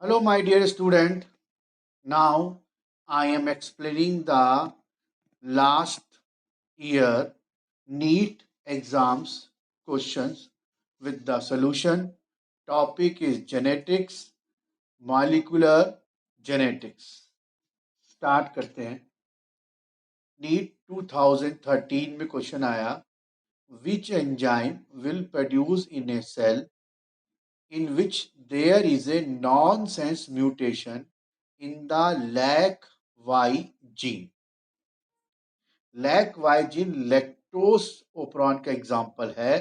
Hello, my dear student. Now I am explaining the last year NEET exams questions with the solution. Topic is genetics, molecular genetics. Start करते हैं. NEET 2013 में question आया, which enzyme will produce in a cell in which there is a nonsense mutation in the LAC-Y gene. LAC-Y gene lactose operon का example है.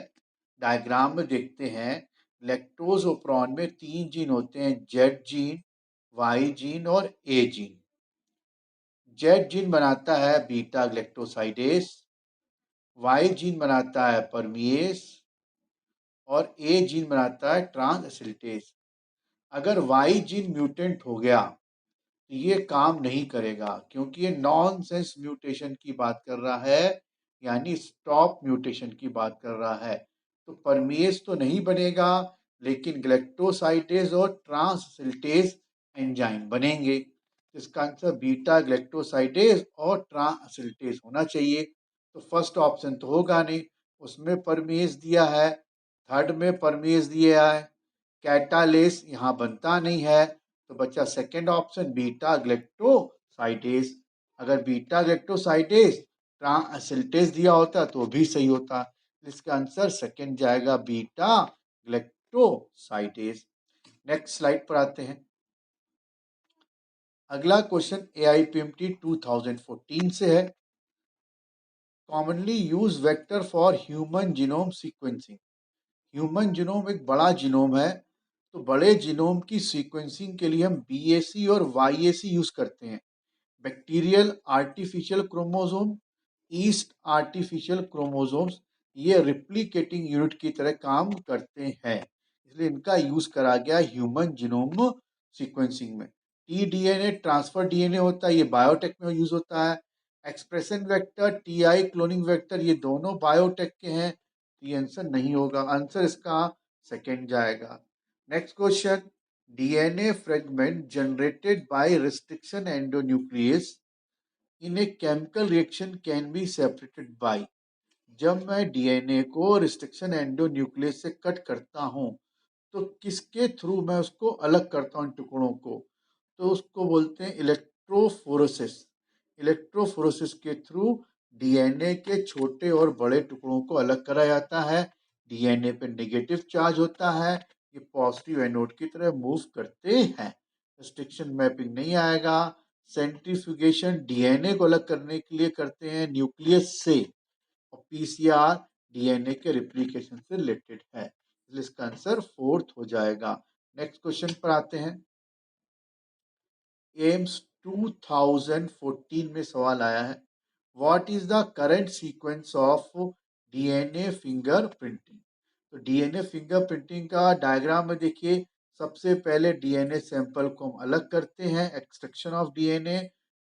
Diagram में देखते हैं, lactose operon में 3 जीन होते हैं, जेड जीन, वाई जीन और ए gene. Z gene बनाता है बीटा ग्लैक्टोसाइडेस, वाई जीन बनाता है परमिएस और ए जीन बनाता है ट्रांसएसिलिटेस. अगर वाई जीन म्यूटेंट हो गया तो ये काम नहीं करेगा, क्योंकि ये नॉनसेंस म्यूटेशन की बात कर रहा है, यानी स्टॉप म्यूटेशन की बात कर रहा है. तो परमिएस तो नहीं बनेगा, लेकिन ग्लैक्टोसाइडेज और ट्रांसएसिलिटेज एंजाइम बनेंगे. इसका आंसर बीटा ग्लैक्टोसाइडेज और ट्रांसएसिलिटेज होना चाहिए. तो फर्स्ट ऑप्शन तो होगा नहीं, उसमें परमिएस दिया है, थर्ड में परमिएस दिया है, कैटालेस यहाँ बनता नहीं है, तो बचा सेकेंड ऑप्शन बीटा ग्लैक्टोसाइडेज. अगर बीटा ग्लैक्टोसाइडेज ट्रांसएसिलिटेज दिया होता तो भी सही होता. इसका आंसर सेकेंड जाएगा, बीटा ग्लैक्टोसाइडेज. नेक्स्ट स्लाइड पर आते हैं. अगला क्वेश्चन AIPMT 2014 से है. Commonly use vector for human genome sequencing. Human genome एक बड़ा जीनोम है, तो बड़े जीनोम की सीक्वेंसिंग के लिए हम BAC और YAC यूज करते हैं. Bacterial artificial chromosome, yeast artificial chromosomes, ये रिप्लिकेटिंग यूनिट की तरह काम करते हैं, इसलिए इनका यूज करा गया ह्यूमन जीनोम सीक्वेंसिंग में. TDNA ट्रांसफर DNA होता है, ये बायोटेक में यूज होता है. Expression vector, TI cloning vector, ये दोनों बायोटेक के हैं. ये आंसर नहीं होगा, आंसर इसका सेकेंड जाएगा. Next question, DNA fragment generated by restriction endonuclease in a chemical reaction can be separated by. जब मैं DNA को रिस्ट्रिक्शन एंडोन्यूक्लियस से कट करता हूं, तो किसके थ्रू मैं उसको अलग करता हूं टुकड़ों को, तो उसको बोलते हैं इलेक्ट्रोफोरेसिस. इलेक्ट्रोफोरेसिस के थ्रू DNA के छोटे और बड़े टुकड़ों को अलग करा जाता है. DNA पे नेगेटिव चार्ज होता है, ये पॉजिटिव एनोड की तरह मूव करते हैं. रिस्ट्रिक्शन मैपिंग नहीं आएगा. सेंट्रीफ्यूगेशन DNA को अलग करने के लिए करते हैं न्यूक्लियस से, और PCR DNA के रिप्लिकेशन से रिलेटेड है, इसलिए इसका आंसर फोर्थ हो जाएगा. नेक्स्ट क्वेश्चन पर आते हैं. एम्स 2014 में सवाल आया है, what is the current sequence of DNA finger printing. तो DNA फिंगर प्रिंटिंग का डायग्राम में देखिए, सबसे पहले DNA सैंपल को हम अलग करते हैं, एक्सट्रैक्शन ऑफ DNA,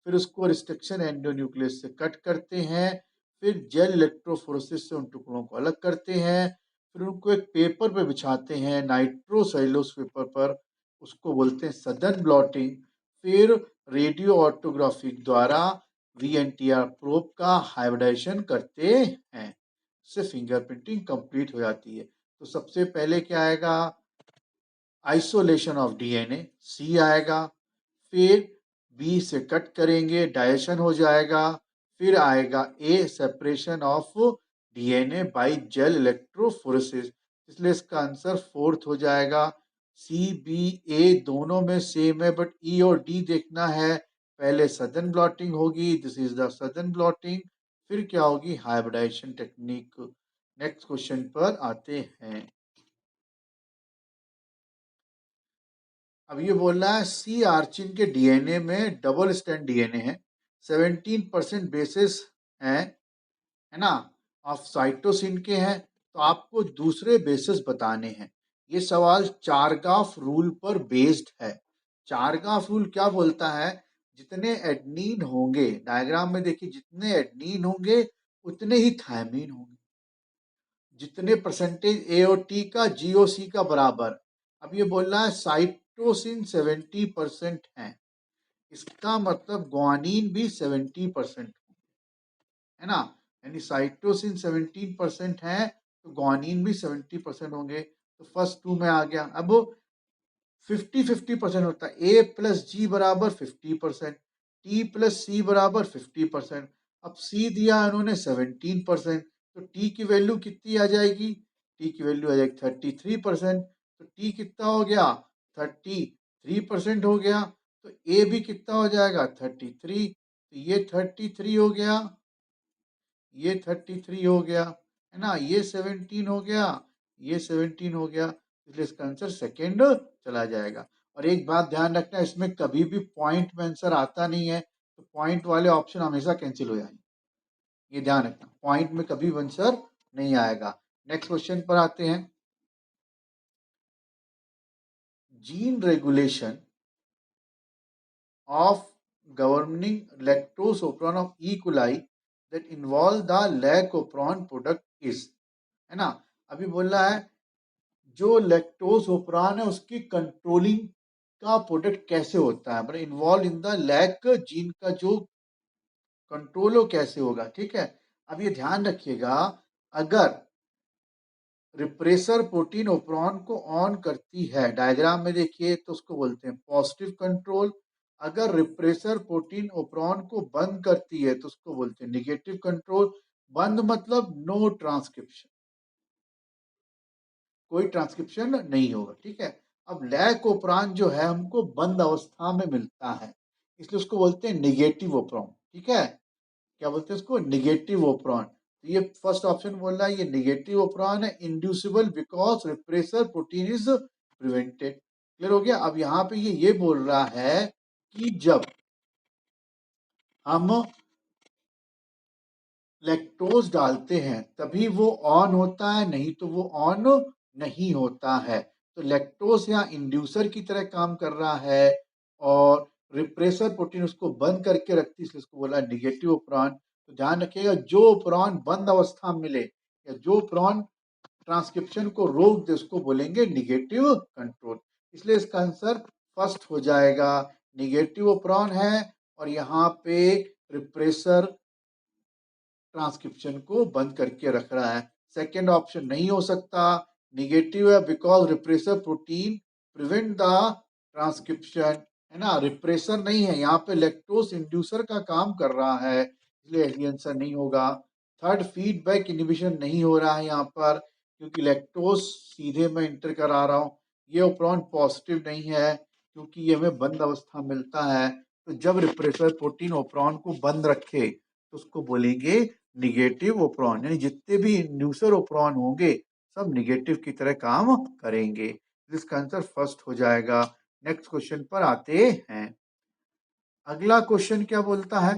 फिर उसको रिस्ट्रिक्शन एंडोन्यूक्लियस से कट करते हैं, फिर जेल इलेक्ट्रोफोरेसिस से उन टुकड़ों को अलग करते हैं, फिर उनको एक पेपर पे बिछाते हैं, नाइट्रोसेलुलोज पेपर पर, उसको बोलते हैं सदर्न ब्लॉटिंग. फिर रेडियो ऑटोग्राफी द्वारा VNTR प्रोब का हाइब्रिडाइजेशन करते हैं, इससे फिंगरप्रिंटिंग कंप्लीट हो जाती है. तो सबसे पहले क्या आएगा, आइसोलेशन ऑफ DNA, C आएगा. फिर B से कट करेंगे, डाइजेशन हो जाएगा. फिर आएगा A, separation of DNA by gel electrophoresis, इसलिए इसका आंसर फोर्थ हो जाएगा. CBA दोनों में सेम है, बट E और D देखना है. पहले सदर्न ब्लॉटिंग होगी, this is the southern blotting, फिर क्या होगी, हाइब्रिडाइजेशन टेक्निक. नेक्स्ट क्वेश्चन पर आते हैं. अब ये बोल रहा है सी आर्चिन के DNA में डबल स्टैंड DNA है, 17% बेसिस है ना, ऑफ साइटोसिन के हैं, तो आपको दूसरे बेसिस बताने हैं. ये सवाल चारगाफ रूल पर बेस्ड है. चारगाफ रूल क्या बोलता है, जितने एडनीन होंगे, डायग्राम में देखिए, जितने एडनीन होंगे उतने ही थायमीन होंगे, जितने परसेंटेज A और T का GOC का बराबर. अब ये बोल रहा है साइट साइटोसिन 70% है, इसका मतलब ग्वानिन भी 70% है ना, यानी साइटोसिन 17% है तो ग्वानिन भी 70% होंगे। तो फर्स्ट टू में आ गया। अब 50-50% होता है, ए प्लस जी बराबर 50%, टी प्लस सी बराबर 50%। अब सी दिया इन्होंने 17%, तो टी की वैल्यू कितनी आ जाएगी, टी की वैल्यू आ जाएगी 33%। तो टी कितना हो गया, 33% हो गया। तो ए भी कितना हो जाएगा, 33। तो ये 33 हो गया, ये 33 हो गया, है ना, ये 17 हो गया, ये 17 हो गया, इसलिए इसका आंसर सेकेंड चला जाएगा। और एक बात ध्यान रखना, इसमें कभी भी पॉइंट में आंसर आता नहीं है, तो पॉइंट वाले ऑप्शन हमेशा कैंसिल हो जाएंगे, ये ध्यान रखना, पॉइंट में कभी आंसर नहीं आएगा। नेक्स्ट क्वेश्चन पर आते हैं। Gene regulation of governing lactose operon of E. coli that involve the lac operon product is, है ना। अभी बोल रहा है जो लैक्टोज ओपरान है उसकी कंट्रोलिंग का प्रोडक्ट कैसे होता है, मतलब involve in the lac gene का जो कंट्रोल हो कैसे होगा, ठीक है। अब ये ध्यान रखिएगा, अगर रिप्रेसर प्रोटीन ओपरॉन को ऑन करती है, डायग्राम में देखिए तो उसको बोलते हैं पॉजिटिव कंट्रोल। अगर रिप्रेसर प्रोटीन ओपरॉन को बंद करती है तो उसको बोलते हैं निगेटिव कंट्रोल। बंद मतलब नो ट्रांसक्रिप्शन, कोई ट्रांसक्रिप्शन नहीं होगा, ठीक है। अब लैक ओपरान जो है हमको बंद अवस्था में मिलता है, इसलिए उसको बोलते हैं निगेटिव ओपरॉन, ठीक है। क्या बोलते हैं उसको, निगेटिव ओपरॉन। तो ये फर्स्ट ऑप्शन बोल रहा है ये निगेटिव ओपरॉन है, inducible because repressor protein is prevented. Clear हो गया। अब यहाँ पे ये बोल रहा है कि जब हम लैक्टोज डालते हैं तभी वो ऑन होता है, नहीं तो वो ऑन नहीं होता है। तो लैक्टोज यहाँ इंड्यूसर की तरह काम कर रहा है और रिप्रेसर प्रोटीन उसको बंद करके रखती है, इसलिए उसको बोला निगेटिव ओपरॉन। तो ध्यान रखिएगा, जो ओपरॉन बंद अवस्था में मिले या जो ओपरॉन ट्रांसक्रिप्शन को रोक दे उसको बोलेंगे निगेटिव कंट्रोल। इसलिए इसका आंसर फर्स्ट हो जाएगा, निगेटिव ओपरॉन है और यहाँ पे रिप्रेसर ट्रांसक्रिप्शन को बंद करके रख रहा है। सेकेंड ऑप्शन नहीं हो सकता, निगेटिव है because repressor protein prevent the transcription, है ना, रिप्रेसर नहीं है यहाँ पे, लैक्टोज इंड्यूसर का काम कर रहा है, इसलिए ये आंसर नहीं होगा। थर्ड, फीडबैक इनिबिशन नहीं हो रहा है यहाँ पर क्योंकि लैक्टोज सीधे मैं इंटर करा रहा हूँ। ये ओपरॉन पॉजिटिव नहीं है क्योंकि ये हमें बंद अवस्था मिलता है। तो जब रिप्रेसर प्रोटीन ओपरॉन को बंद रखे तो उसको बोलेंगे निगेटिव ओपरॉन, यानी जितने भी इंड्यूसर ओपरॉन होंगे सब निगेटिव की तरह काम करेंगे। इसका आंसर फर्स्ट हो जाएगा। नेक्स्ट क्वेश्चन पर आते हैं। अगला क्वेश्चन क्या बोलता है,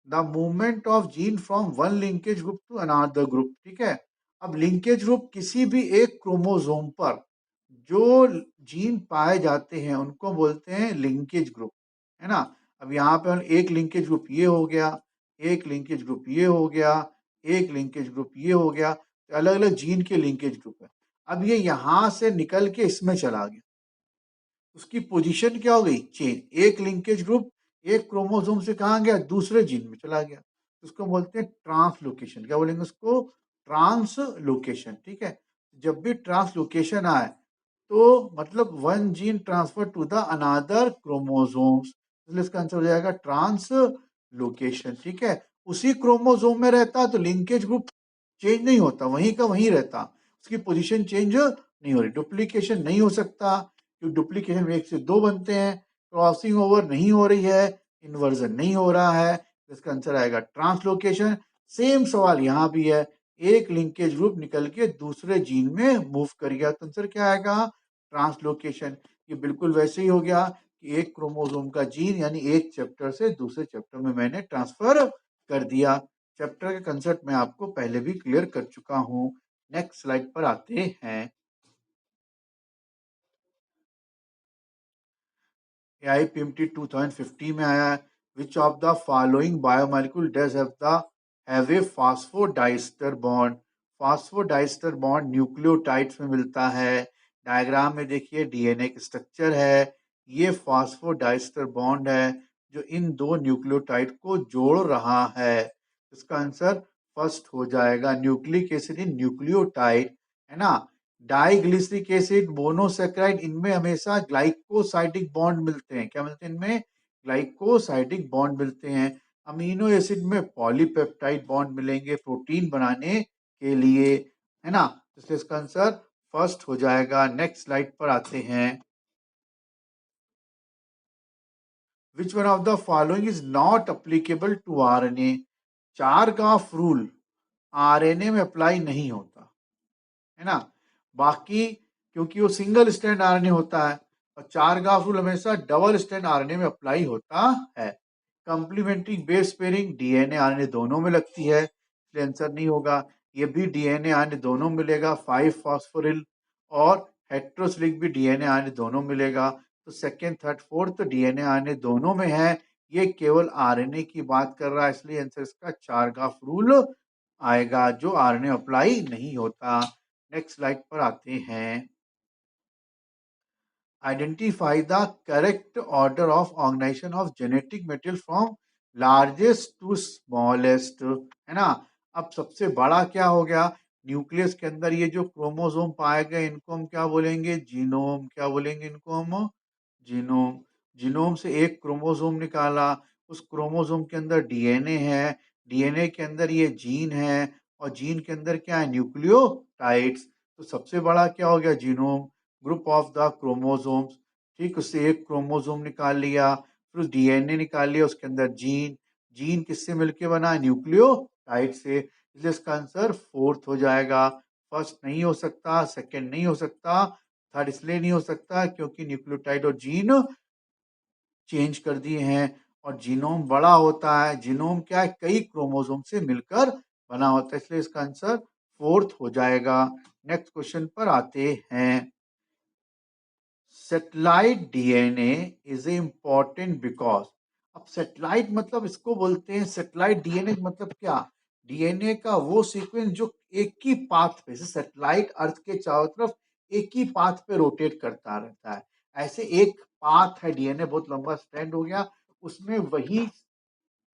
the movement of gene from one linkage group to another group, ठीक है। अब लिंकेज ग्रुप किसी भी एक क्रोमोसोम पर जो जीन पाए जाते हैं उनको बोलते हैं लिंकेज ग्रुप, है ना। अब यहाँ पे एक लिंकेज ग्रुप ये हो गया, एक लिंकेज ग्रुप ये हो गया, एक लिंकेज ग्रुप ये हो गया, तो अलग अलग जीन के लिंकेज ग्रुप है। अब ये यहाँ से निकल के इसमें चला गया, उसकी पोजीशन क्या हो गई, चेंज। एक लिंकेज ग्रुप एक क्रोमोसोम से कहाँ गया, दूसरे जीन में चला गया, उसको बोलते हैं ट्रांसलोकेशन। क्या बोलेंगे उसको, ट्रांसलोकेशन, ठीक है। जब भी ट्रांसलोकेशन आए तो मतलब one gene transfer to the another chromosomes, इसलिए इसका आंसर हो जाएगा ट्रांसलोकेशन, ठीक है। उसी क्रोमोसोम में रहता तो लिंकेज ग्रुप चेंज नहीं होता, वहीं का वहीं रहता, उसकी पोजीशन चेंज नहीं हो रही। डुप्लीकेशन नहीं हो सकता क्योंकि डुप्लीकेशन में एक से दो बनते हैं, क्रॉसिंग ओवर नहीं हो रही है, इन्वर्जन नहीं हो रहा है, इसका आंसर आएगा ट्रांसलोकेशन। सेम सवाल यहाँ भी है, एक लिंकेज ग्रुप निकल के दूसरे जीन में मूव कर गया तो आंसर क्या आएगा, ट्रांसलोकेशन। ये बिल्कुल वैसे ही हो गया कि एक क्रोमोसोम का जीन यानी एक चैप्टर से दूसरे चैप्टर में मैंने ट्रांसफर कर दिया। चैप्टर के कंसेप्ट मैं आपको पहले भी क्लियर कर चुका हूँ। नेक्स्ट स्लाइड पर आते हैं। AIPMT 2050 में आया है, विच of the following biomolecule does have a phosphodiester bond. Phosphodiester bond nucleotides में मिलता है, डायग्राम में देखिए डीएनए का स्ट्रक्चर है, ये फॉस्फोडाइस्टर बॉन्ड है जो इन दो न्यूक्लियोटाइड को जोड़ रहा है। इसका आंसर फर्स्ट हो जाएगा। न्यूक्लिक एसिड इन न्यूक्लियोटाइड, है ना। डाइग्लिसरिक एसिड, मोनोसेकेराइड, इनमें हमेशा ग्लाइकोसाइडिक बॉन्ड मिलते हैं। क्या मिलते हैं इनमें? ग्लाइकोसाइडिक बॉन्ड मिलते हैं। अमीनो एसिड में पॉलीपेप्टाइड बॉन्ड मिलेंगे प्रोटीन बनाने के लिए, है ना। इसलिए इसका आंसर फर्स्ट हो जाएगा। नेक्स्ट स्लाइड पर आते हैं। Which one of the following is not applicable to RNA? Chargaff rule RNA में अप्लाई नहीं होता, है ना। बाकी क्योंकि वो सिंगल स्ट्रैंड आरएनए होता है और चारगाफ रूल हमेशा डबल स्ट्रैंड आरएनए में अप्लाई होता है। Complementary base pairing DNA RNA दोनों में लगती है, इसलिए आंसर नहीं होगा। ये भी डीएनए आरएनए दोनों मिलेगा, 5 फॉस्फोरिल, और हेट्रोसिलिक भी डीएनए आरएनए दोनों मिलेगा। तो second, third, fourth DNA RNA दोनों में है। ये केवल आरएनए की बात कर रहा है, इसलिए आंसर इसका चारगाफ रूल आएगा जो आरएनए अप्लाई नहीं होता। नेक्स्ट स्लाइड पर आते हैं। Identify the correct order of organisation of genetic material from largest to smallest, है ना। अब सबसे बड़ा क्या हो गया? न्यूक्लियस के अंदर ये जो क्रोमोसोम पाए गए इनको हम क्या बोलेंगे? जीनोम। क्या बोलेंगे इनको हम? जीनोम। जीनोम से एक क्रोमोसोम निकाला, उस क्रोमोसोम के अंदर डीएनए है, डीएनए के अंदर ये जीन है, और जीन के अंदर क्या है? न्यूक्लियोटाइड्स। तो सबसे बड़ा क्या हो गया? Genome, group of the chromosomes. ठीक, उससे एक क्रोमोसोम निकाल लिया, फिर डीएनए निकाल लिया, उसके अंदर जीन। जीन किससे मिलके बना? न्यूक्लियोटाइड से, इसलिए इसका आंसर फोर्थ हो जाएगा। फर्स्ट नहीं हो सकता, सेकंड नहीं हो सकता, थर्ड इसलिए नहीं हो सकता क्योंकि न्यूक्लियोटाइड और जीन चेंज कर दिए हैं। और जीनोम बड़ा होता है। जीनोम क्या है? कई क्रोमोसोम से मिलकर बना होता है, इसलिए इसका आंसर फोर्थ हो जाएगा। नेक्स्ट क्वेश्चन पर आते हैं। Satellite DNA is important because. अब सेटेलाइट मतलब इसको बोलते हैं, सेटेलाइट डीएनए मतलब क्या? डीएनए का वो सीक्वेंस जो एक ही पाथ पे, जैसे सेटेलाइट अर्थ के चारों तरफ एक ही पाथ पे रोटेट करता रहता है, ऐसे एक पाथ है डीएनए, बहुत लंबा स्ट्रैंड हो गया, उसमें वही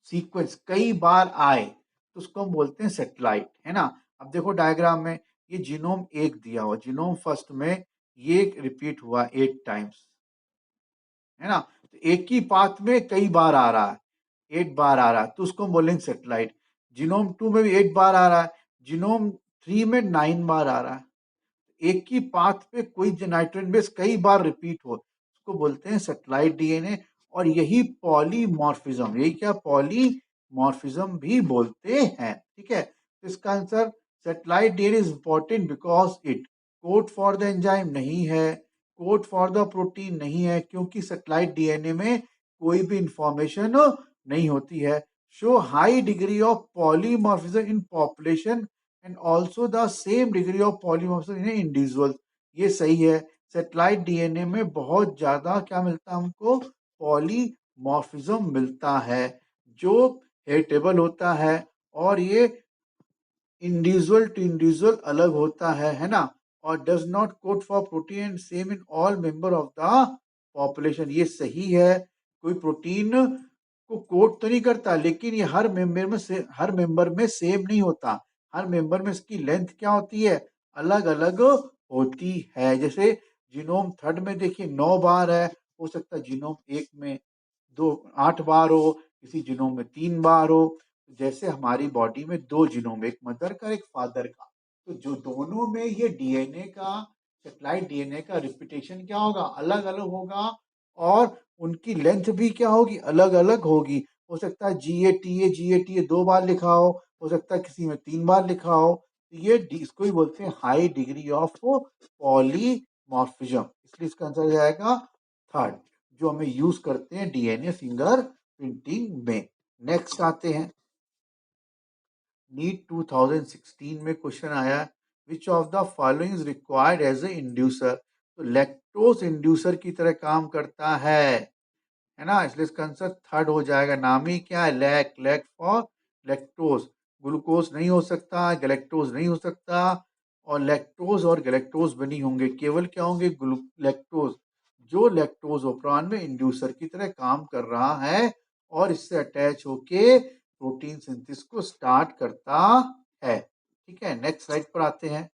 सीक्वेंस कई बार आए तो उसको हम बोलते हैं सेटेलाइट, है ना। अब देखो डायग्राम में ये जीनोम एक दिया हुआ, जीनोम फर्स्ट में ये रिपीट हुआ 8 टाइम्स, है ना। तो एक ही पाथ में कई बार आ रहा है, 8 बार आ रहा है, तो उसको हम बोलेंगे सेटेलाइट। जीनोम 2 में भी 8 बार आ रहा है, जीनोम 3 में 9 बार आ रहा है। एक ही पाथ पे कोई नाइट्रोजन बेस कई बार रिपीट हो उसको बोलते हैं सेटेलाइट डीएनए। और यही पॉलीमॉर्फिज्म, यही क्या? पॉलीमॉर्फिज्म भी बोलते हैं, ठीक है। तो इसका answer satellite DNA is important because it code for the enzyme नहीं है, कोड फॉर द प्रोटीन नहीं है, क्योंकि सेटेलाइट डीएनए में कोई भी इंफॉर्मेशन नहीं होती है। Show high degree of polymorphism in population and also the same degree of polymorphism in individual. ये सही है। सेटेलाइट डीएनए में बहुत ज्यादा क्या मिलता है हमको? पॉलीमॉर्फिज्म मिलता है जो हेरिटेबल होता है, और ये इंडिविजुअल टू इंडिविजुअल अलग होता है ना। और does not code for protein same in all member of the population. ये सही है, कोई प्रोटीन को कोड तो नहीं करता, लेकिन ये हर मेंबर में सेम नहीं होता। हर मेंबर में इसकी लेंथ क्या होती है? अलग अलग होती है। जैसे जीनोम थर्ड में देखिए 9 बार है, हो सकता है जीनोम एक में 8 बार हो, किसी जीनोम में 3 बार हो। जैसे हमारी बॉडी में 2 जीनोम, एक मदर का एक फादर का, तो जो दोनों में ये डीएनए का, सेटेलाइट डीएनए का रिपीटेशन क्या होगा? अलग अलग होगा, और उनकी लेंथ भी क्या होगी? अलग अलग होगी। हो सकता है जी ए टी ए 2 बार लिखा हो सकता है किसी में 3 बार लिखा हो। तो ये इसको ही बोलते हैं हाई डिग्री ऑफ पॉलीमॉर्फिज्म, इसलिए इसका आंसर हो जाएगा थर्ड, जो हमें यूज करते हैं डीएनए फिंगर प्रिंटिंग में। नेक्स्ट आते हैं। नीट 2016 में क्वेश्चन आया, which of the following is required as a inducer? तो लैक्टोज इंड्यूसर की तरह काम करता है ना, इसलिए इसका आंसर थर्ड हो जाएगा। नाम ही क्या है? Lac, lac for lactose. Glucose नहीं हो सकता, गैलेक्टोज नहीं हो सकता, और लैक्टोज और गैलेक्टोज भी नहीं होंगे, केवल क्या होंगे, लैक्टोज, जो लैक्टोज ओपरान में इंड्यूसर की तरह काम कर रहा है और इससे अटैच होके प्रोटीन सिंथेसिस को स्टार्ट करता है। ठीक है, नेक्स्ट स्लाइड पर आते हैं।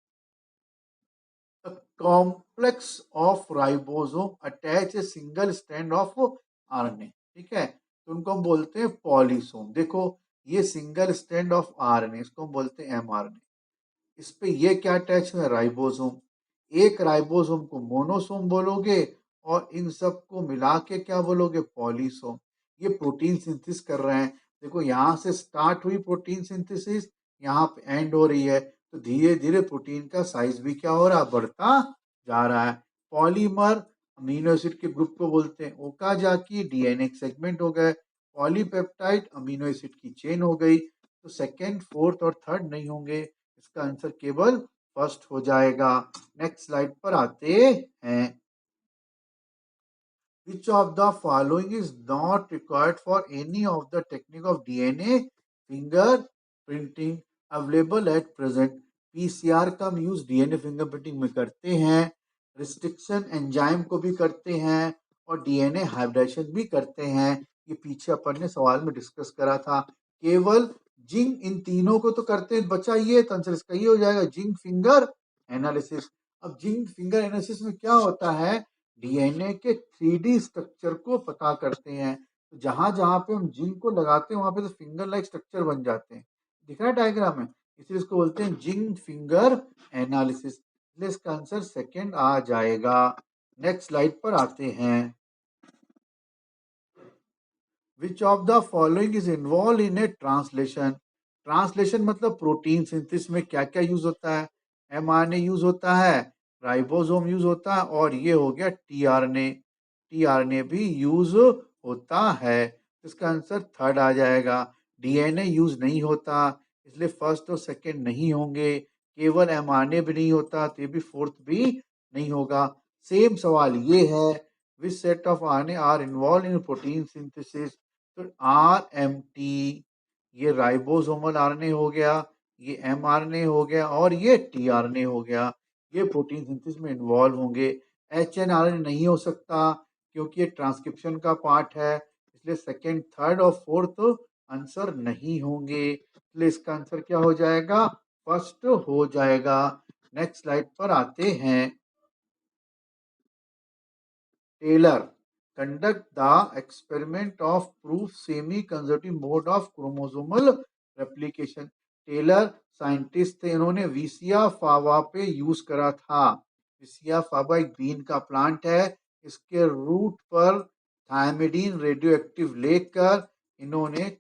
Complex of ribosome attach a single strand of RNA. ठीक है, तो उनको हम बोलते हैं पॉलीसोम। देखो ये सिंगल स्ट्रैंड ऑफ आरएनए, इसको हम बोलते हैं एमआरएनए। इस पे ये क्या अटैच है, राइबोसोम। एक राइबोसोम को मोनोसोम बोलोगे और इन सब को मिला के क्या बोलोगे, पॉलीसोम। ये प्रोटीन सिंथेसिस कर रहे हैं। देखो यहाँ से स्टार्ट हुई प्रोटीन सिंथेसिस, यहाँ पे एंड हो रही है, तो धीरे धीरे प्रोटीन का साइज भी क्या हो रहा है, बढ़ता जा रहा है। पॉलीमर अमीनो एसिड के ग्रुप को बोलते हैं ओकाजाकी, डीएनए सेगमेंट हो गए। पॉलीपेप्टाइड अमीनो एसिड की चेन हो गई। तो सेकेंड, फोर्थ और थर्ड नहीं होंगे, इसका आंसर केवल फर्स्ट हो जाएगा। नेक्स्ट स्लाइड पर आते हैं। Which of the following is not required for any of the technique of DNA fingerprinting available at present? PCR का हम यूज डीएनए फिंगरप्रिंटिंग में करते हैं, रिस्ट्रिक्शन एंजाइम को भी करते हैं और डीएनए हाइब्रिडेशन भी करते हैं। ये पीछे अपन ने सवाल में डिस्कस करा था। केवल जिंक इन तीनों को तो करते हैं, बचा ये, तो आंसर इसका ये हो जाएगा, जिंक फिंगर एनालिसिस। अब जिंक फिंगर एनालिसिस में क्या होता है, डीएनए के 3D स्ट्रक्चर को पता करते हैं। तो जहां जहां पे हम जिंक को लगाते हैं वहां पे तो फिंगर लाइक स्ट्रक्चर बन जाते हैं, दिख रहा है डायग्राम में, इसलिए इसको बोलते हैं जिंक फिंगर एनालिसिस। इसलिए इसका आंसर सेकंड आ जाएगा। नेक्स्ट स्लाइड पर आते हैं। विच of the following is involve in A translation? Translation मतलब प्रोटीन सिंथेसिस में क्या क्या यूज होता है, एमआरएनए यूज होता है, राइबोसोम यूज होता है और ये हो गया टीआरएनए। टीआरएनए भी यूज होता है, इसका आंसर थर्ड आ जाएगा। डीएनए यूज नहीं होता, इसलिए फर्स्ट और सेकंड नहीं होंगे। केवल एमआरएनए भी नहीं होता, तो ये भी फोर्थ भी नहीं होगा। सेम सवाल ये है, which set of RNA are involve in protein synthesis? तो RMT, ये राइबोसोमल आरएनए हो गया, ये mRNA हो गया और ये tRNA हो गया, ये प्रोटीन सिंथेसिस में इन्वॉल्व होंगे। HNRNA नहीं हो सकता क्योंकि ये ट्रांसक्रिप्शन का पार्ट है, इसलिए सेकंड, थर्ड और फोर्थ आंसर नहीं होंगे, इसलिए इसका आंसर क्या हो जाएगा, फर्स्ट हो जाएगा। नेक्स्ट स्लाइड पर आते हैं। Taylor conduct the experiment of proof semi-conservative mode of chromosomal replication. Taylor scientist थे, इन्होंने विसिया फावा पे यूज करा था। विसिया फावा एक बीन का प्लांट है, इसके रूट पर थायमिडीन रेडियो एक्टिव लेकर इन्होंने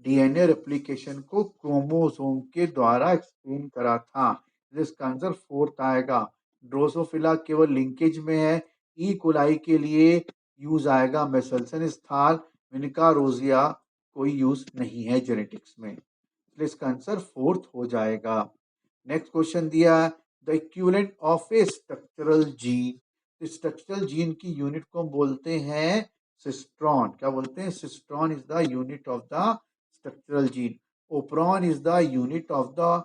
डीएनए रेप्लिकेशन को क्रोमोसोम के द्वारा एक्सप्लेन करा था। इसका आंसर फोर्थ आएगा। ड्रोसोफिला केवल लिंकेज में है, ई कोलाई के लिए यूज आएगा मेसल्सन स्थाल, विनिका रोजिया कोई यूज नहीं है जेनेटिक्स में, इसलिए इसका आंसर फोर्थ हो जाएगा। नेक्स्ट क्वेश्चन दिया है, the equivalent of a structural gene. Structural gene की यूनिट को हम बोलते हैं सिस्ट्रॉन। क्या बोलते हैं, cistron is the unit of the structural gene. Operon is the unit of the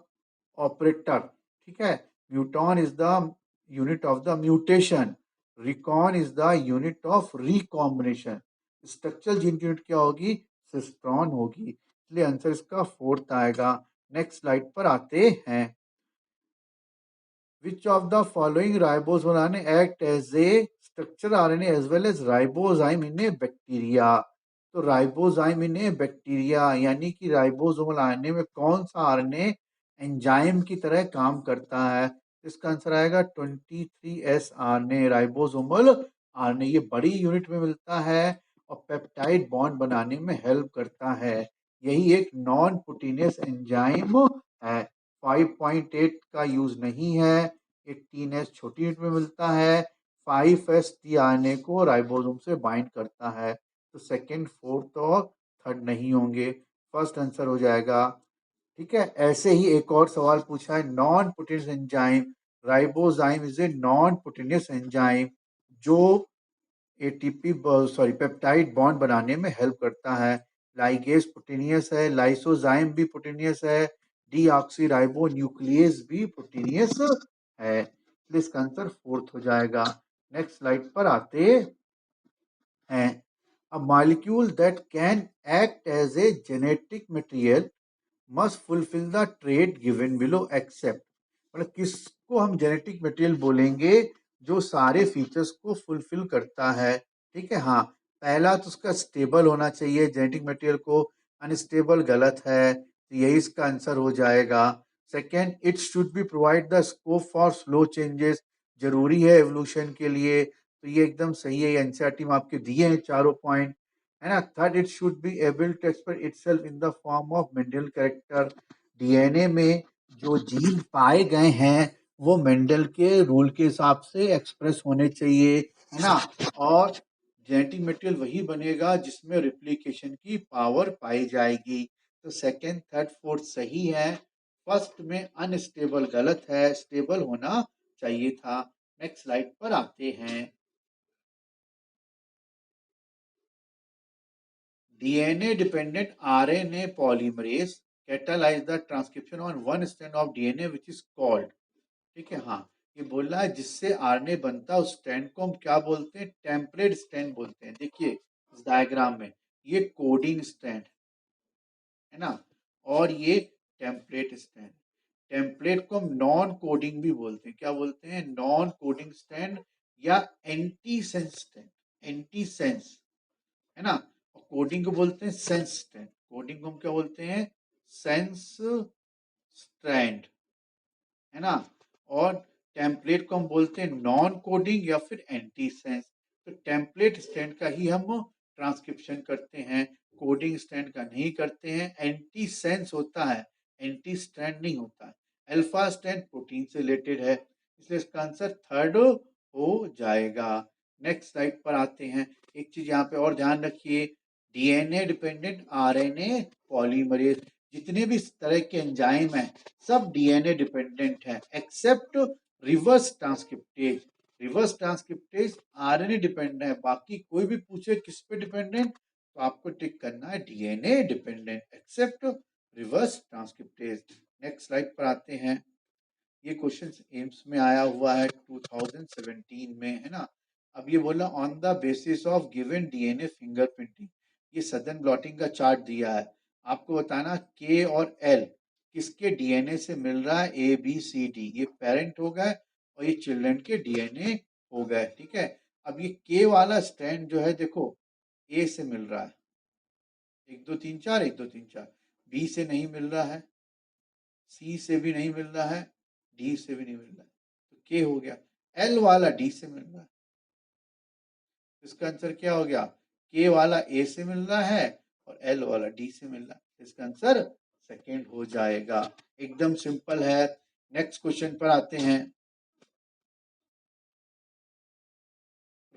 operator. ठीक है, muton is the unit of the mutation, recon is the unit of recombination. Structural gene की unit क्या होगी, cistron होगी, इसलिए answer इसका fourth आएगा। Next slide पर आते हैं। Which of the following ribosomal RNA act as a structure RNA as well as ribozyme in a bacteria? तो राइबोजाइम इन ए बैक्टीरिया, यानी कि राइबोसोमल आरएनए में कौन सा आरएनए एंजाइम की तरह काम करता है? इसका आंसर आएगा 23S आरएनए, राइबोसोमल आरएनए। ये बड़ी यूनिट में मिलता है और पेप्टाइड बॉन्ड बनाने में हेल्प करता है। यही एक नॉन प्रोटीनियस एंजाइम है। 5.8 का यूज नहीं है, 18S छोटी यूनिट में मिलता है। 5S टीआरएनए को राइबोसोम से बाइंड करता है, तो सेकंड, फोर्थ और थर्ड नहीं होंगे, फर्स्ट आंसर हो जाएगा। ठीक है, ऐसे ही एक और सवाल पूछा है, non proteinaceous enzyme, ribozyme is a non proteinaceous enzyme जो एटीपी सॉरी पेप्टाइड बॉन्ड बनाने में हेल्प करता है। लाइगेज प्रोटीनियस है, लाइसोजाइम भी प्रोटीनियस है, डीऑक्सीराइबो न्यूक्लियस भी प्रोटीनियस है, इसलिए इसका आंसर फोर्थ हो जाएगा। नेक्स्ट स्लाइड पर आते हैं। A molecule that can act as a genetic material must fulfil the trait given below except, मतलब किसको हम जेनेटिक मटेरियल बोलेंगे जो सारे फीचर्स को फुलफिल करता है। ठीक है, हाँ, पहला तो उसका स्टेबल होना चाहिए, जेनेटिक मटेरियल को अनस्टेबल गलत है, तो यही इसका आंसर हो जाएगा। Second, it should B provide the scope for slow changes, जरूरी है एवोल्यूशन के लिए, तो ये एकदम सही है, एनसीईआरटी में आपके दिए हैं चारों पॉइंट, है ना। Third, it should be able to express itself in the form of Mendel character, DNA में जो जीन पाए गए हैं वो मेंडल के रूल के हिसाब से एक्सप्रेस होने चाहिए, है ना। और जेनेटिक मटेरियल वही बनेगा जिसमें रिप्लिकेशन की पावर पाई जाएगी। तो सेकंड, थर्ड, फोर्थ सही है, फर्स्ट में अनस्टेबल गलत है, स्टेबल होना चाहिए था। नेक्स्ट स्लाइड पर आते हैं। DNA dependent RNA polymerase catalyze the transcription on one strand of DNA which is called, ठीक है, हाँ, ये बोल रहा है जिससे आरएनए बनता है उस स्टैंड को हम क्या बोलते हैं, टेम्पलेट स्टैंड बोलते हैं। देखिए इस डायग्राम में ये कोडिंग स्टैंड है ना, और ये टेम्पलेट स्टैंड। टेम्पलेट को हम नॉन कोडिंग भी बोलते हैं, क्या बोलते हैं, नॉन कोडिंग स्टैंड या anti sense stand, anti sense, है ना। और कोडिंग को बोलते हैं सेंस स्ट्रैंड, कोडिंग को हम क्या बोलते हैं, सेंस स्ट्रैंड, है ना। और टेम्पलेट को हम बोलते हैं नॉन कोडिंग या फिर एंटी सेंस। तो टेम्पलेट स्ट्रैंड का ही हम ट्रांसक्रिप्शन करते हैं, कोडिंग स्ट्रैंड का नहीं करते हैं। एंटी सेंस होता है, एंटी स्ट्रैंड नहीं होता है। अल्फा स्ट्रैंड प्रोटीन से रिलेटेड है, इसलिए इसका आंसर थर्ड हो जाएगा। नेक्स्ट स्लाइड पर आते हैं। एक चीज यहाँ पे और ध्यान रखिए, डीएनए डिपेंडेंट आरएनए पॉलीमरेज, जितने भी इस तरह के एंजाइम हैं सब डीएनए डिपेंडेंट है except reverse transcriptase. Reverse transcriptase RNA dependent है, बाकी कोई भी पूछे किस पे डिपेंडेंट तो आपको टिक करना है DNA dependent except reverse transcriptase. Next slide पर आते हैं। ये क्वेश्चन एम्स में आया हुआ है 2017 में, है ना। अब ये बोला on the basis of given DNA fingerprinting, ये सदन ब्लॉटिंग का चार्ट दिया है, आपको बताना के और एल किसके डीएनए से मिल रहा है, ए बी सी डी, ये पेरेंट हो गए और ये चिल्ड्रन के डीएनए हो गए, ठीक है। अब ये के वाला स्ट्रैंड जो है देखो ए से मिल रहा है, 1 2 3 4, 1 2 3 4, बी से नहीं मिल रहा है, सी से भी नहीं मिल रहा है, डी से भी नहीं मिल रहा है, तो के हो गया। एल वाला डी से मिल रहा है, इसका आंसर क्या हो गया, के वाला ए से मिल रहा है और एल वाला डी से मिल रहा है, इसका आंसर सेकेंड हो जाएगा। एकदम सिंपल है। नेक्स्ट क्वेश्चन पर आते हैं।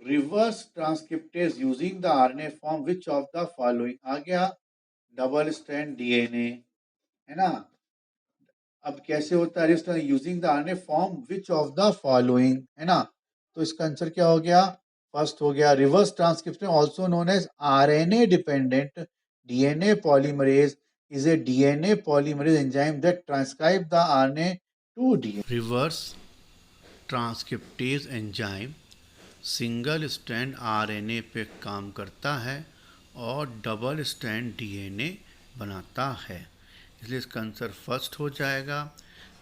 Reverse transcriptase using the RNA form which of the following, आ गया डबल स्ट्रैंड डीएनए, है ना। अब कैसे होता है using the RNA form which of the following, है ना। तो इसका आंसर क्या हो गया, फर्स्ट हो गया reverse transcription also known as RNA dependent DNA polymerase is a DNA polymerase enzyme that transcribe the RNA to DNA. Reverse transcriptase enzyme single strand RNA पे काम करता है और डबल स्ट्रैंड डीएनए बनाता है, इसलिए इसका आंसर फर्स्ट हो जाएगा।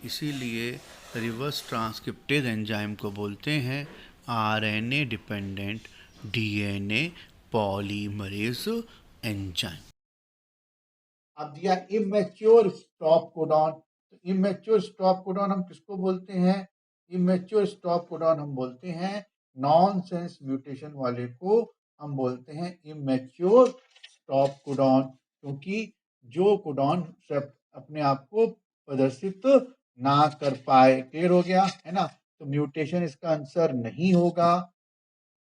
इसीलिए रिवर्स ट्रांसक्रिप्टेज एंजाइम को बोलते हैं RNA dependent DNA polymerase enzyme. अब दिया इमेच्योर स्टॉप कोडॉन, तो इमेच्योर स्टॉप कोडॉन हम किसको बोलते हैं, इमेच्योर स्टॉप कोडॉन हम बोलते हैं नॉन सेंस म्यूटेशन वाले को हम बोलते हैं इमेच्योर स्टॉप कोडॉन, क्योंकि जो कोडॉन अपने आप को प्रदर्शित ना कर पाए। क्लियर हो गया, है ना। तो म्यूटेशन इसका आंसर नहीं होगा,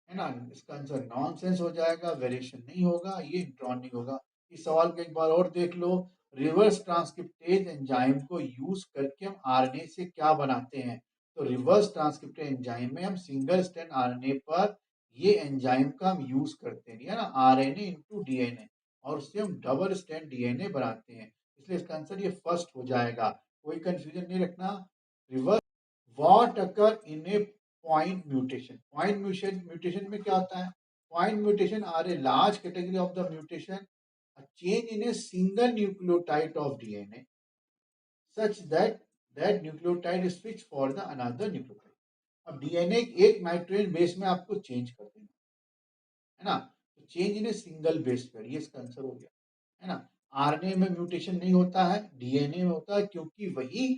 है ना, इसका आंसर नॉनसेंस हो जाएगा, वेरिएशन नहीं होगा, ये इंट्रॉन नहीं होगा। इस सवाल को एक बार और देख लो, रिवर्स ट्रांसक्रिप्टेज एंजाइम को यूज करके हम आरएनए से क्या बनाते हैं, तो रिवर्स ट्रांसक्रिप्टेज एंजाइम में हम सिंगल स्ट्रैंड आरएनए पर ये एंजाइम का हम यूज करते हैं, है ना, आरएनए इनटू डीएनए, और उससे हम डबल स्ट्रैंड डीएनए बनाते हैं। इसलिए इसका आंसर ये फर्स्ट हो जाएगा, कोई कंफ्यूजन नहीं रखना। Reverse what occur in a point mutation, point mutation में क्या होता है? Point mutation are a large category of the mutation, a change in a single nucleotide of DNA such that that nucleotide is switched for the another nucleotide। अब DNA एक nitrogen base में आपको change कर देना है ना, तो change in a single base pair, ये इसका आंसर हो गया, है ना। आरएनए में म्यूटेशन नहीं होता है, डीएनए में होता है, क्योंकि वही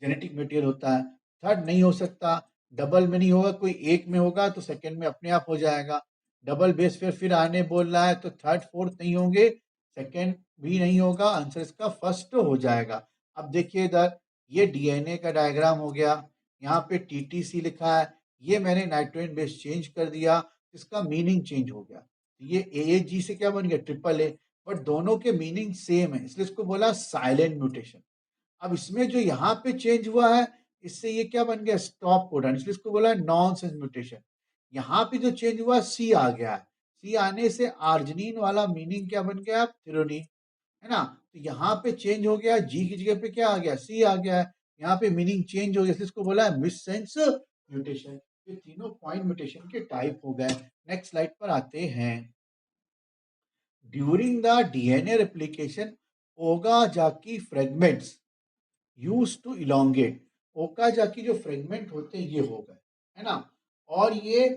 जेनेटिक मटेरियल होता है। थर्ड नहीं हो सकता, डबल में नहीं होगा, कोई एक में होगा तो सेकंड में अपने आप हो जाएगा। डबल बेस पेयर फिर आरएनए बोल रहा है तो थर्ड फोर्थ नहीं होंगे, सेकंड भी नहीं होगा, आंसर इसका फर्स्ट हो जाएगा। अब देखिए इधर ये डीएनए का डायग्राम हो गया, यहाँ पे टीटीसी लिखा है, ये मैंने नाइट्रोजन बेस चेंज कर दिया, इसका मीनिंग चेंज हो गया, ये AG से क्या बन गया ट्रिपल ए, बट दोनों के मीनिंग सेम है, इसलिए इसको बोला साइलेंट म्यूटेशन। अब इसमें जो यहाँ पे चेंज हुआ है, इससे ये क्या बन गया स्टॉप कोडन, इसलिए इसको बोला नॉनसेंस म्यूटेशन। यहाँ पे जो चेंज हुआ सी आ गया है, सी आने से आर्जिनिन वाला मीनिंग क्या बन गया थ्रेओनीन, है ना। तो यहाँ पे चेंज हो गया, जी की जगह पे क्या आ गया सी आ गया है, यहाँ पे मीनिंग चेंज हो गया, इसलिए इसको बोला है मिससेंस म्यूटेशन। ये तीनों पॉइंट म्यूटेशन के टाइप हो गए। नेक्स्ट स्लाइड पर आते हैं। During the DNA replication Okazaki fragments used to elongate, Okazaki जो फ्रेगमेंट होते हैं ये हो गए, है ना, और ये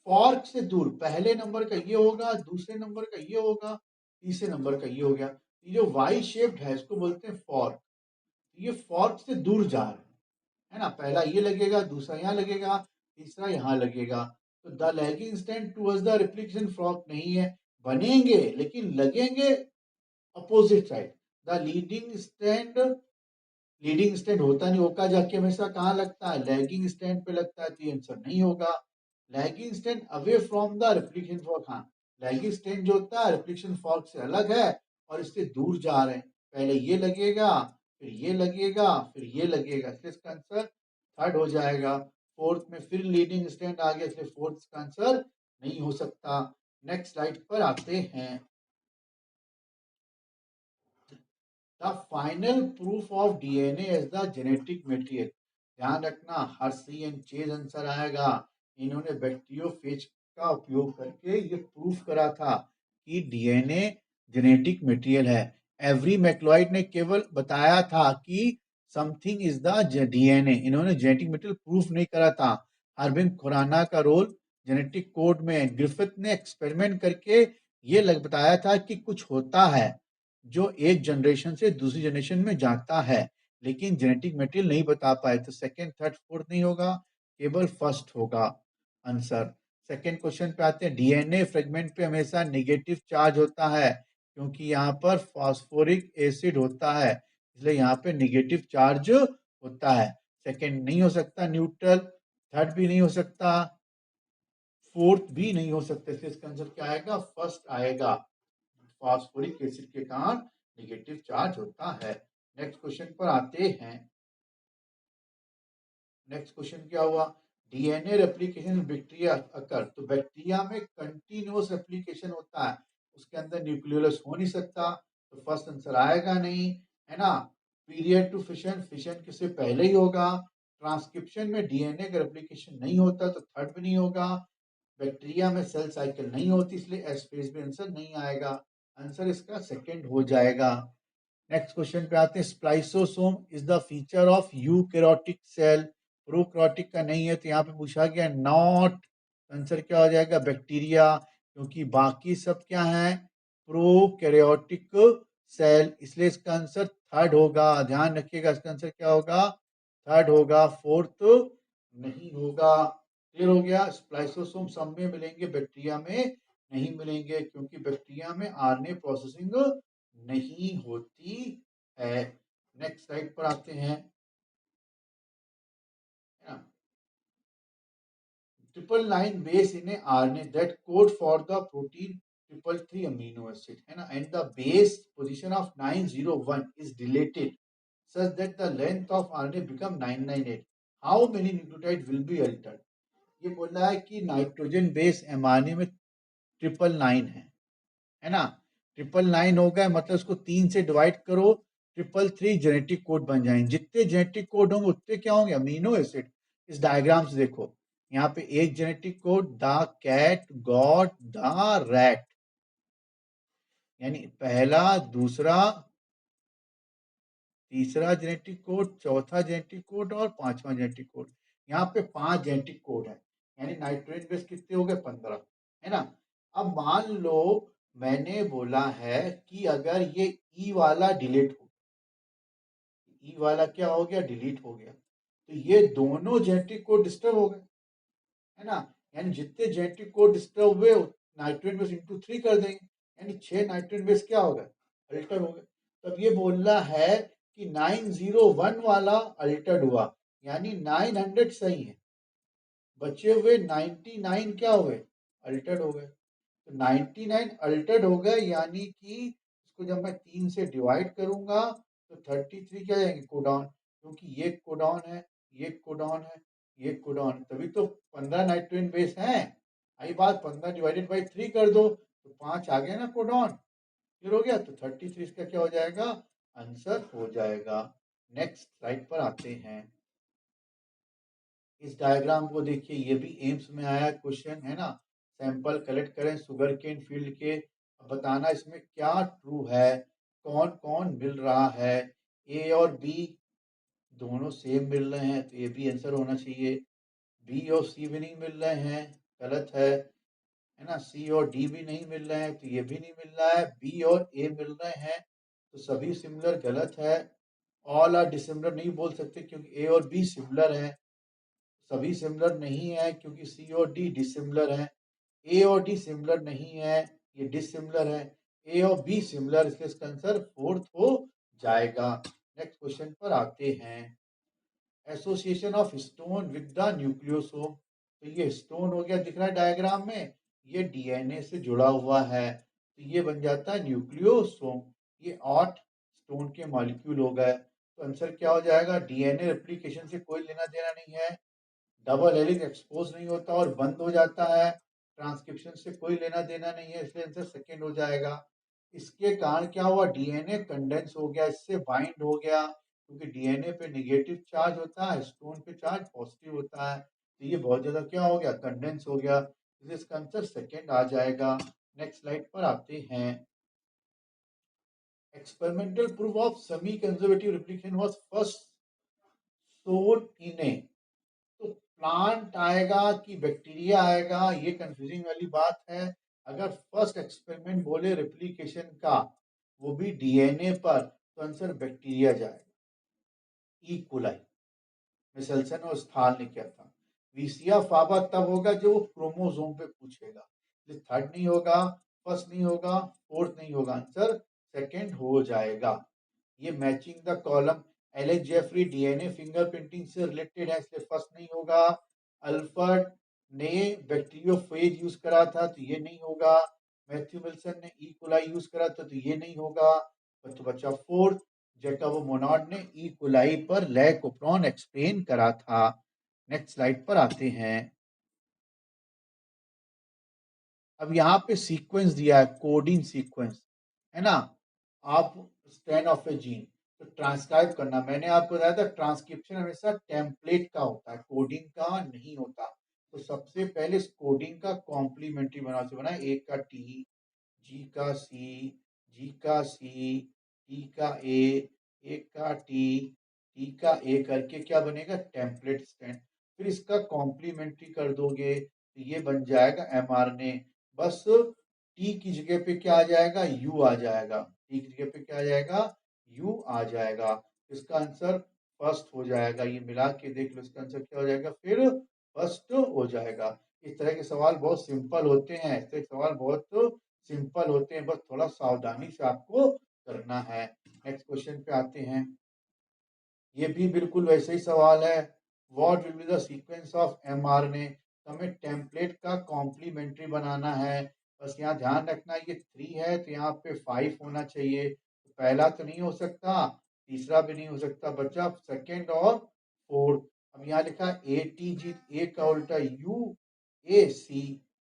फॉर्क से दूर, पहले नंबर का ये होगा, दूसरे नंबर का ये होगा, तीसरे नंबर का ये हो गया, ये जो वाई शेप्ड है इसको बोलते हैं फॉर्क, ये फॉर्क से दूर जा रहे हैं, है ना, पहला ये लगेगा, दूसरा यहाँ लगेगा, तीसरा यहाँ लगेगा। तो the lagging stand towards the replication fork नहीं है, बनेंगे लेकिन लगेंगे opposite side. The leading stand होता नहीं, ओकाजाकी हमेशा कहाँ लगता है लैगिंग स्टैंड पे लगता है, तो ये आंसर नहीं होगा। Lagging stand away from the replication fork, हाँ लैगिंग स्टैंड जो होता है रेप्लिकेशन फॉर्क से अलग है और इससे दूर जा रहे हैं, पहले ये लगेगा, फिर ये लगेगा, फिर ये लगेगा, इसलिए इसका आंसर थर्ड हो जाएगा। फोर्थ में फिर लीडिंग स्टैंड आ गया, इसलिए फोर्थ का आंसर नहीं हो सकता। नेक्स्ट स्लाइड पर आते हैं। The final proof of DNA as the genetic material, ध्यान रखना Hershey and Chase answer आएगा। इन्होंने बैक्टीरियोफेज का उपयोग करके ये प्रूफ करा था कि डीएनए जेनेटिक मटेरियल है। एवरी मैक्लॉइड ने केवल बताया था कि समथिंग इज द डीएनए, इन्होंने जेनेटिक मटेरियल प्रूफ नहीं करा था। अरविंद खुराना का रोल जेनेटिक कोड में, ग्रिफिथ ने एक्सपेरिमेंट करके ये बताया था कि कुछ होता है जो एक जनरेशन से दूसरी जनरेशन में जाता है, लेकिन जेनेटिक मटेरियल नहीं बता पाए, तो सेकंड थर्ड फोर्थ नहीं होगा, केवल फर्स्ट होगा आंसर। सेकंड क्वेश्चन पे आते हैं। डीएनए फ्रेगमेंट पे हमेशा नेगेटिव चार्ज होता है क्योंकि यहाँ पर फास्फोरिक एसिड होता है, इसलिए यहाँ पे नेगेटिव चार्ज होता है। सेकंड नहीं हो सकता न्यूट्रल, थर्ड भी नहीं हो सकता, फोर्थ भी नहीं हो सकता, इसलिए इसका आंसर क्या आएगा फर्स्ट आएगा, फास्फोरिक एसिड के कारण नेगेटिव चार्ज होता है। नेक्स्ट क्वेश्चन पर आते हैं। नेक्स्ट क्वेश्चन क्या हुआ, डीएनए रेप्लिकेशन बैक्टीरिया अकर, तो बैक्टीरिया में कंटिन्यूअस रेप्लिकेशन होता है, उसके अंदर न्यूक्लियोलस हो नहीं सकता, तो फर्स्ट आंसर आएगा नहीं, है ना। पीरियड टू फिशन, फिशन किससे पहले ही होगा। ट्रांसक्रिप्शन में डीएनए का रेप्लिकेशन नहीं होता तो थर्ड भी नहीं होगा। बैक्टीरिया में सेल साइकिल नहीं होती, इसलिए एस फेज में आंसर नहीं आएगा, आंसर इसका सेकंड हो जाएगा। नेक्स्ट क्वेश्चन पे आते हैं। Spliceosome is the feature of eukaryotic cell, prokaryotic का नहीं है, तो यहाँ पे पूछा गया नॉट, आंसर क्या हो जाएगा बैक्टीरिया, क्योंकि बाकी सब क्या है प्रोकैरियोटिक सेल, इसलिए इसका आंसर थर्ड होगा, ध्यान रखिएगा इसका आंसर क्या होगा थर्ड होगा, फोर्थ नहीं होगा। क्लियर हो गया। स्प्लाइसोसोम सब में मिलेंगे, बैक्टीरिया में नहीं मिलेंगे, क्योंकि बैक्टीरिया में आरएनए प्रोसेसिंग नहीं होती है। नेक्स्ट स्लाइड पर आते हैं। Triple nine base in A RNA that code for the protein triple three amino acid, है ना, and the base position of 901 is deleted such that the length of RNA become 998. How many nucleotide will be altered? ये बोल रहा है कि nitrogen base mRNA में 999 है ना, 999 हो गया, मतलब इसको 3 से डिवाइड करो, 333 जेनेटिक कोड बन जाएंगे। जितने जेनेटिक कोड होंगे उतने क्या होंगे, अमीनो एसिड। इस डायग्राम से देखो, यहाँ पे एक genetic code the cat got the rat, यानी पहला, दूसरा, तीसरा जेनेटिक कोड, चौथा जेनेटिक कोड और पांचवा जेनेटिक कोड। यहाँ पे 5 जेनेटिक कोड है, यानी नाइट्रोजन बेस कितने हो गए, 15, है ना। अब मान लो मैंने बोला है कि अगर ये ई वाला डिलीट हो, ई वाला क्या हो गया, डिलीट हो गया, तो ये दोनों जेनेटिक कोड डिस्टर्ब हो गए, है ना। यानी जितने जेनेटिक कोड डिस्टर्ब हुए नाइट्रोजन बेस इंटू 3 कर देंगे, यानी 6 नाइट्रोजन बेस क्या हो गए, अल्टर हो गए। तब ये बोलना है कि 901 वाला अल्टर्ड हुआ, यानी 900 सही है, बचे हुए 99 क्या हुए, अल्टर्ड हो गए। तो 99 अल्टर्ड हो गए, यानी कि इसको जब मैं 3 से डिवाइड करूंगा तो 33 क्या जाएंगे, कोडॉन, क्योंकि ये कोडॉन है, ये कोडॉन है, ये कोडॉन है, तभी तो 15 नाइट्रोजन बेस हैं। आई बात, 15 डिवाइडेड बाई 3 कर दो तो 5 आ गया ना कोडॉन, क्लियर हो गया। तो 33 इसका क्या हो जाएगा, आंसर हो जाएगा। नेक्स्ट स्लाइड पर आते हैं। इस डायग्राम को देखिए, ये भी एम्स में आया क्वेश्चन, है ना। सैंपल कलेक्ट करें शुगर केन फील्ड के, बताना इसमें क्या ट्रू है, कौन कौन मिल रहा है। ए और बी दोनों सेम मिल रहे हैं, तो ये भी आंसर होना चाहिए। बी और सी भी नहीं मिल रहे हैं, गलत है ना। सी और डी भी नहीं मिल रहे हैं, तो ये भी नहीं मिल रहा है। बी और ए मिल रहे हैं, तो सभी सिमिलर, गलत है। ऑल आर डिसिमिलर नहीं बोल सकते, क्योंकि ए और बी सिमिलर है, सभी सिमिलर नहीं है, क्योंकि सी और डी डिसिमिलर है। ए और डी सिमिलर नहीं है, ये डिसिमिलर है। ए और बी सिमिलर, इसलिए इसका आंसर फोर्थ हो जाएगा। नेक्स्ट क्वेश्चन पर आते हैं। Association of stone with the nucleosome, तो ये स्टोन हो गया, दिख रहा है डायग्राम में, ये डीएनए से जुड़ा हुआ है, तो ये बन जाता है न्यूक्लियोसोम। ये 8 स्टोन के मॉलिक्यूल हो गए, तो आंसर क्या हो जाएगा, डीएनए रेप्लिकेशन से कोई लेना देना नहीं है, डबल हेलिक्स एक्सपोज नहीं होता और बंद हो जाता है, ट्रांसक्रिप्शन से कोई लेना देना नहीं है, इसलिए आंसर सेकेंड हो जाएगा। इसके कारण क्या हुआ, डीएनए कंडेंस हो गया, इससे बाइंड हो गया, क्योंकि डीएनए पे निगेटिव चार्ज होता है, स्टोन पे चार्ज पॉजिटिव होता है, तो ये बहुत ज्यादा क्या हो गया, कंडेंस हो गया, इसलिए इसका आंसर सेकेंड आ जाएगा। नेक्स्ट स्लाइड पर आते हैं। Experimental proof of semi conservative replication was first shown in a, तो प्लांट आएगा कि बैक्टीरिया आएगा, ये कंफ्यूजिंग वाली बात है। अगर फर्स्ट एक्सपेरिमेंट बोले रेप्लिकेशन का, वो भी डीएनए पर, तो आंसर बैक्टीरिया जाएगा। ई कोलाई, मिसेल्सन और स्थाल ने किया था। विसिया फाबा तब होगा जब वो क्रोमोसोम पे पूछेगा, ये थर्ड नहीं होगा, फर्स्ट नहीं होगा, फोर्थ नहीं होगा, आंसर सेकंड हो जाएगा। ये matching the column, Alex Jeffrey DNA fingerprinting से रिलेटेड है, इसलिए फर्स्ट नहीं होगा। अल्फर्ड ने बैक्टीरियोफेज यूज करा था, तो ये नहीं होगा। मैथ्यू विल्सन ने ई कोलाई यूज करा था, तो ये नहीं होगा। तो बचा फोर्थ, जैकब मोनार्ड ने ई कोलाई पर लैकोप्रोन एक्सप्लेन करा था। नेक्स्ट स्लाइड पर आते हैं। अब यहाँ पे सीक्वेंस दिया है, कोडिंग सीक्वेंस, है ना। आप स्ट्रैंड ऑफ ए जीन, तो ट्रांसक्राइब करना, मैंने आपको बताया था ट्रांसक्रिप्शन हमेशा टेम्पलेट का होता है, कोडिंग का नहीं होता। तो सबसे पहले इस कोडिंग का कॉम्प्लीमेंट्री बना, ए का टी, जी का सी, जी का सी, टी का ए का टी का ए करके क्या बनेगा, टेम्पलेट स्ट्रैंड। फिर इसका कॉम्प्लीमेंट्री कर दोगे, तो ये बन जाएगा एमआरएनए। बस टी की जगह पे क्या आ जाएगा, यू आ जाएगा, टी की जगह पे क्या आ जाएगा, यू आ जाएगा। इसका आंसर फर्स्ट हो जाएगा। ये मिला के देख लो, इसका आंसर क्या हो जाएगा, फिर फर्स्ट हो जाएगा। इस तरह के सवाल बहुत सिंपल होते हैं, ऐसे सवाल बहुत सिंपल होते हैं, बस थोड़ा सावधानी से आपको करना है। नेक्स्ट क्वेश्चन पे आते हैं। ये भी बिल्कुल वैसे ही सवाल है, what will be the sequence of mRNA, हमें टेम्पलेट का कॉम्प्लीमेंट्री बनाना है। बस यहाँ ध्यान रखना, ये 3 है तो यहाँ पे 5 होना चाहिए, तो पहला तो नहीं हो सकता, तीसरा भी नहीं हो सकता, बचा सेकेंड और फोर्थ। अब यहाँ लिखा ए टी जी, ए का उल्टा यू ए सी,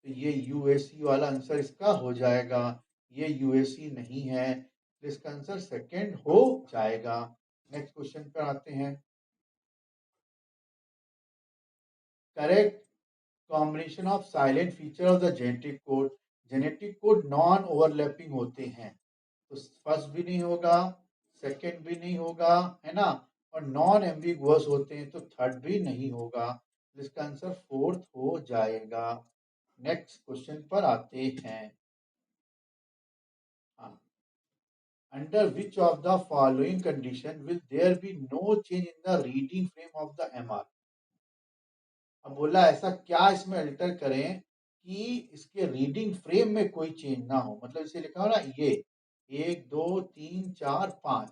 तो ये यूएसी वाला आंसर इसका हो जाएगा, ये यूएसी नहीं है, इसका आंसर सेकंड हो जाएगा। नेक्स्ट क्वेश्चन पर आते हैं। Correct combination of silent feature of the genetic code. Genetic code non overlapping होते हैं, तो फर्स्ट भी नहीं होगा, सेकंड भी नहीं होगा, है ना, और नॉन एम्बिगुअस होते हैं तो थर्ड भी नहीं होगा। इसका आंसर फोर्थ हो जाएगा। नेक्स्ट क्वेश्चन पर आते हैं। Under which of the following condition will there be no change in the reading frame of the MR. अब बोला ऐसा क्या इसमें अल्टर करें कि इसके रीडिंग फ्रेम में कोई चेंज ना हो, मतलब इसे लिखा हो ना ये 1 2 3 4 5,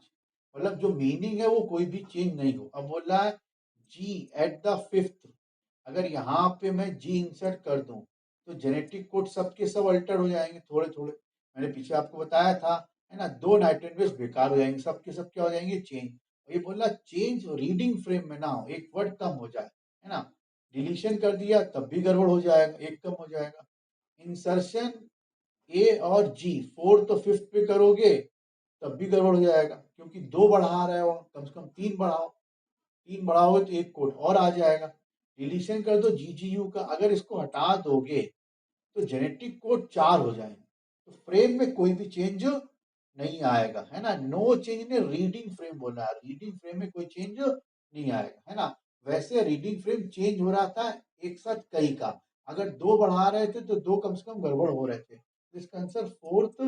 मतलब जो मीनिंग है वो कोई भी चेंज नहीं हो। अब बोल रहा है जी एट द फिफ्थ, अगर यहाँ पे मैं जी इंसर्ट कर दूं तो जेनेटिक कोड सबके सब अल्टर हो जाएंगे थोड़े थोड़े। मैंने पीछे आपको बताया था, है ना, 2 नाइट्रोजन बेस बेकार हो जाएंगे, सबके सब क्या हो जाएंगे, चेंज। और ये बोल रहा चेंज रीडिंग फ्रेम में ना हो, एक वर्ड कम हो जाए, है ना। डिलीशन कर दिया तब भी गड़बड़ हो जाएगा, एक कम हो जाएगा। इंसर्शन ए और जी फोर्थ तो फिफ्थ पे करोगे तब भी गड़बड़ हो जाएगा, क्योंकि 2 बढ़ा रहे हो, कम से कम 3 बढ़ाओ, 3 बढ़ाओगे तो एक कोड और आ जाएगा। डिलीशन कर दो जी जी यू का, अगर इसको हटा दोगे तो जेनेटिक कोड 4 हो जाएंगे, तो फ्रेम में कोई भी चेंज नहीं आएगा, है ना। No change in reading frame बोला है, रीडिंग फ्रेम में कोई चेंज नहीं आएगा, है ना। वैसे रीडिंग फ्रेम चेंज हो रहा था एक साथ कई का, अगर 2 बढ़ा रहे थे तो 2 कम से कम गड़बड़ हो रहे थे, तो इसका आंसर फोर्थ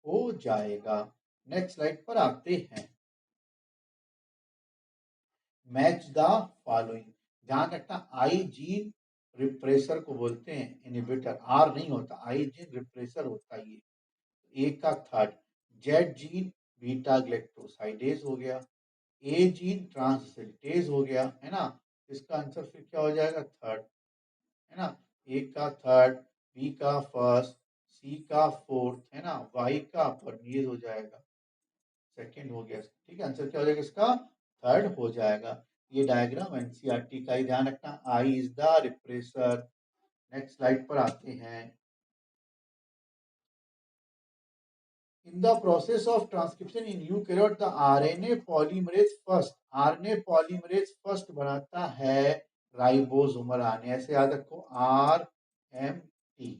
हो जाएगा। नेक्स्ट स्लाइड पर आते हैं। Match the following. ध्यान रखना आई जीन रिप्रेसर को बोलते हैं इनहिबिटर, आर नहीं होता, आई जीन रिप्रेसर होता है ये। ए का third, Z gene beta galactosidase हो गया, ए जीन ट्रांससिल्टेज हो गया, है ना। इसका आंसर फिर क्या हो जाएगा, थर्ड, है ना। ए का थर्ड, बी का फर्स्ट, सी का फोर्थ, है ना, वाई का परमीज हो जाएगा, सेकंड हो गया। ठीक है, आंसर क्या हो जाएगा इसका, थर्ड हो जाएगा। ये डायग्राम एनसीईआरटी का ही ध्यान रखना, I is the repressor. Next slide पर आते हैं। In the process of transcription in eukaryote, the RNA polymerase first, RNA polymerase first बनाता है राइबोसोमल आरएनए, ऐसे याद रखो RMT।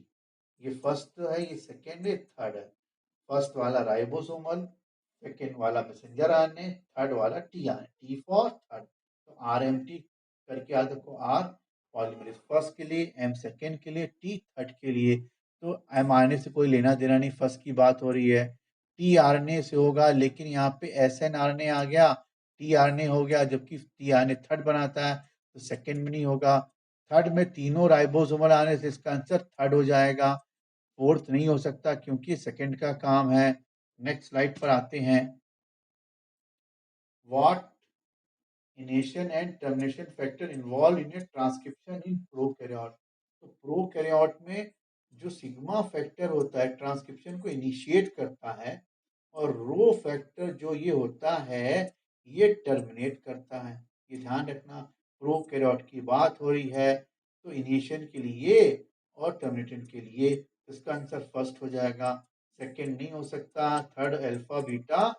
ये फर्स्ट है, ये सेकेंड है, थर्ड है। फर्स्ट वाला राइबोसोमल, सेकेंड वाला मैसेंजर आरएनए, थर्ड वाला T RNA, T for third. तो RMT करके याद रखो, आर पॉलीमरेज फर्स्ट के लिए, एम सेकेंड के लिए, टी थर्ड के लिए। तो mRNA से कोई लेना देना नहीं, फर्स्ट की बात हो रही है। tRNA से होगा, लेकिन यहाँ पे snRNA आ गया, tRNA हो गया, जबकि tRNA थर्ड बनाता है, तो सेकेंड में नहीं होगा। थर्ड में तीनों राइबोसोमल आने से इसका आंसर थर्ड हो जाएगा, फोर्थ नहीं हो सकता क्योंकि सेकेंड का काम है। नेक्स्ट स्लाइड पर आते हैं। What initiation and termination factor involve in transcription in prokaryote. तो प्रोकैरियोट में जो सिग्मा फैक्टर होता है ट्रांसक्रिप्शन को इनिशिएट करता है, और रो फैक्टर जो ये होता है ये टर्मिनेट करता है। ये ध्यान रखना, प्रोकैरियोट की बात हो रही है तो इनिशिएशन के लिए और टर्मिनेशन के लिए, इसका आंसर फर्स्ट हो जाएगा, सेकंड नहीं हो सकता। थर्ड अल्फा बीटा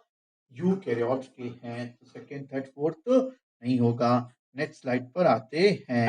यूकैरियोट्स के हैं, तो सेकंड थर्ड फोर्थ नहीं होगा। नेक्स्ट स्लाइड पर आते हैं।